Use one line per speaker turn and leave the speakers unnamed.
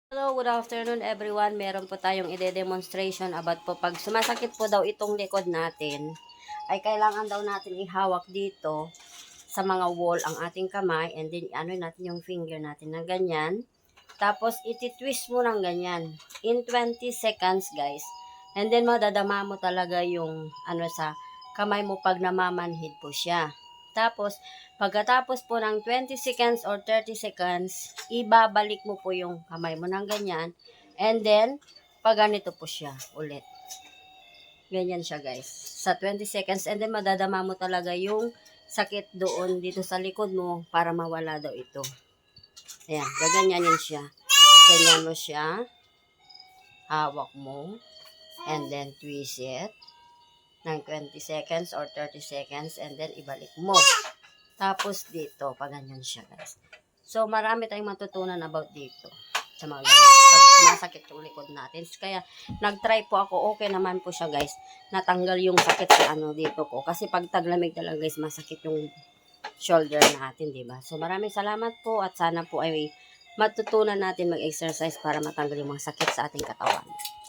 Hello, good afternoon everyone. Meron po tayong ide-demonstration about po pag sumasakit po daw itong likod natin, ay kailangan daw natin ihawak dito sa mga wall ang ating kamay and then ano natin yung finger natin na ganyan. Tapos iti-twist mo ng ganyan in 20 seconds guys. And then madadama mo talaga yung sa kamay mo pag namamanhid po siya. Tapos, pagkatapos po ng 20 seconds or 30 seconds, ibabalik mo po yung kamay mo ng ganyan. And then, pag ganito po siya ulit. Ganyan siya guys. Sa 20 seconds. And then, madadama mo talaga yung sakit doon dito sa likod mo para mawala daw ito. Ayan, gaganyanin siya. Ganyan mo siya. Hawak mo. And then, twist it ng 20 seconds or 30 seconds and then ibalik mo. Tapos dito, pag ganyan siya guys. So, marami tayong matutunan about dito sa mga ganyan. Pag sumasakit yung likod natin. Kaya, nag-try po ako. Okay naman po siya guys. Natanggal yung sakit sa dito ko. Kasi pag taglamig talaga guys, masakit yung shoulder natin, diba? So, maraming salamat po at sana po ay matutunan natin mag-exercise para matanggal yung mga sakit sa ating katawan.